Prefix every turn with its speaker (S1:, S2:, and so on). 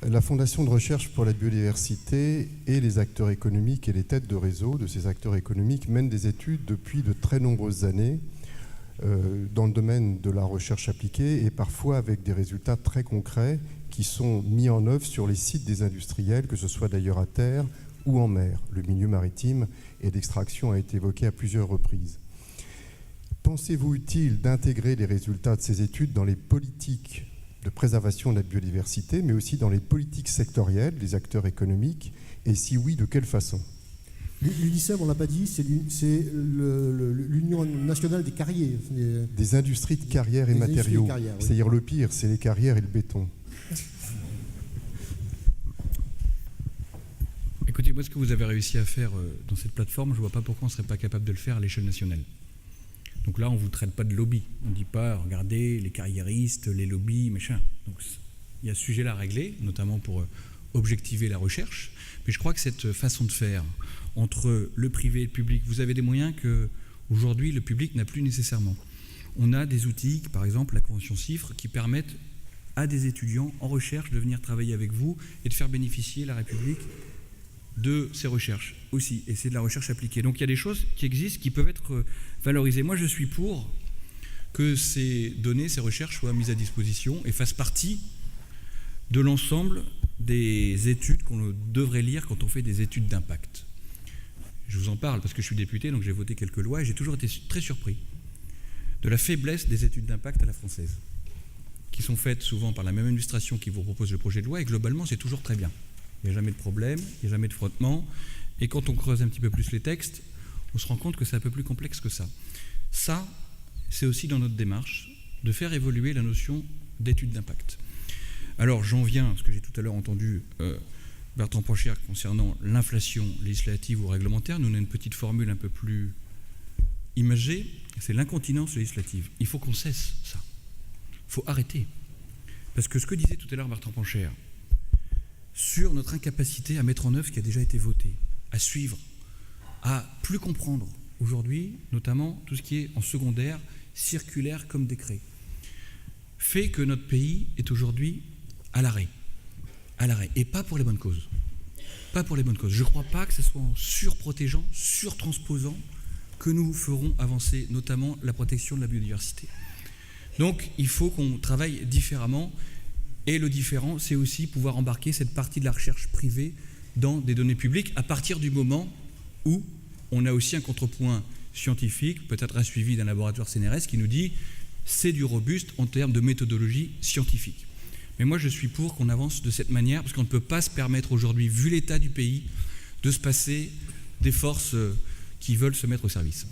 S1: La Fondation de recherche pour la biodiversité et les acteurs économiques et les têtes de réseau de ces acteurs économiques mènent des études depuis de très nombreuses années dans le domaine de la recherche appliquée et parfois avec des résultats très concrets qui sont mis en œuvre sur les sites des industriels, que ce soit d'ailleurs à terre ou en mer. Le milieu maritime et d'extraction a été évoqué à plusieurs reprises. Pensez-vous utile d'intégrer les résultats de ces études dans les politiques de préservation de la biodiversité, mais aussi dans les politiques sectorielles des acteurs économiques, et si oui, de quelle façon?
S2: L'UNICEF, on ne l'a pas dit, c'est l'Union nationale des carriers.
S1: Des industries de carrières et matériaux.
S2: Oui.
S1: C'est-à-dire le pire, c'est les carrières et le béton.
S3: Écoutez, moi, ce que vous avez réussi à faire dans cette plateforme, je ne vois pas pourquoi on ne serait pas capable de le faire à l'échelle nationale. Donc là, on ne vous traite pas de lobby. On ne dit pas, regardez, les carriéristes, les lobbies, machin. Donc il y a ce sujet-là à régler, notamment pour objectiver la recherche. Mais je crois que cette façon de faire entre le privé et le public, vous avez des moyens qu'aujourd'hui, le public n'a plus nécessairement. On a des outils, par exemple la convention CIFRE, qui permettent à des étudiants en recherche de venir travailler avec vous et de faire bénéficier la République de ces recherches aussi, et c'est de la recherche appliquée. Donc il y a des choses qui existent, qui peuvent être valorisées. Moi, je suis pour que ces données, ces recherches soient mises à disposition et fassent partie de l'ensemble des études qu'on devrait lire quand on fait des études d'impact. Je vous en parle parce que je suis député, donc j'ai voté quelques lois, et j'ai toujours été très surpris de la faiblesse des études d'impact à la française, qui sont faites souvent par la même administration qui vous propose le projet de loi, et globalement, c'est toujours très bien. Il n'y a jamais de problème, il n'y a jamais de frottement. Et quand on creuse un petit peu plus les textes, on se rend compte que c'est un peu plus complexe que ça. Ça, c'est aussi dans notre démarche de faire évoluer la notion d'étude d'impact. Alors, j'en viens à ce que j'ai tout à l'heure entendu Bertrand Pancher concernant l'inflation législative ou réglementaire. Nous, on a une petite formule un peu plus imagée, c'est l'incontinence législative. Il faut qu'on cesse ça. Il faut arrêter. Parce que ce que disait tout à l'heure Bertrand Pancher, sur notre incapacité à mettre en œuvre ce qui a déjà été voté, à suivre, à plus comprendre aujourd'hui, notamment tout ce qui est en secondaire, circulaire comme décret, fait que notre pays est aujourd'hui à l'arrêt, et pas pour les bonnes causes. Pas pour les bonnes causes. Je ne crois pas que ce soit en surprotégeant, surtransposant, que nous ferons avancer notamment la protection de la biodiversité. Donc il faut qu'on travaille différemment. Et le différent, c'est aussi pouvoir embarquer cette partie de la recherche privée dans des données publiques à partir du moment où on a aussi un contrepoint scientifique, peut-être un suivi d'un laboratoire CNRS qui nous dit c'est du robuste en termes de méthodologie scientifique. Mais moi, je suis pour qu'on avance de cette manière parce qu'on ne peut pas se permettre aujourd'hui, vu l'état du pays, de se passer des forces qui veulent se mettre au service.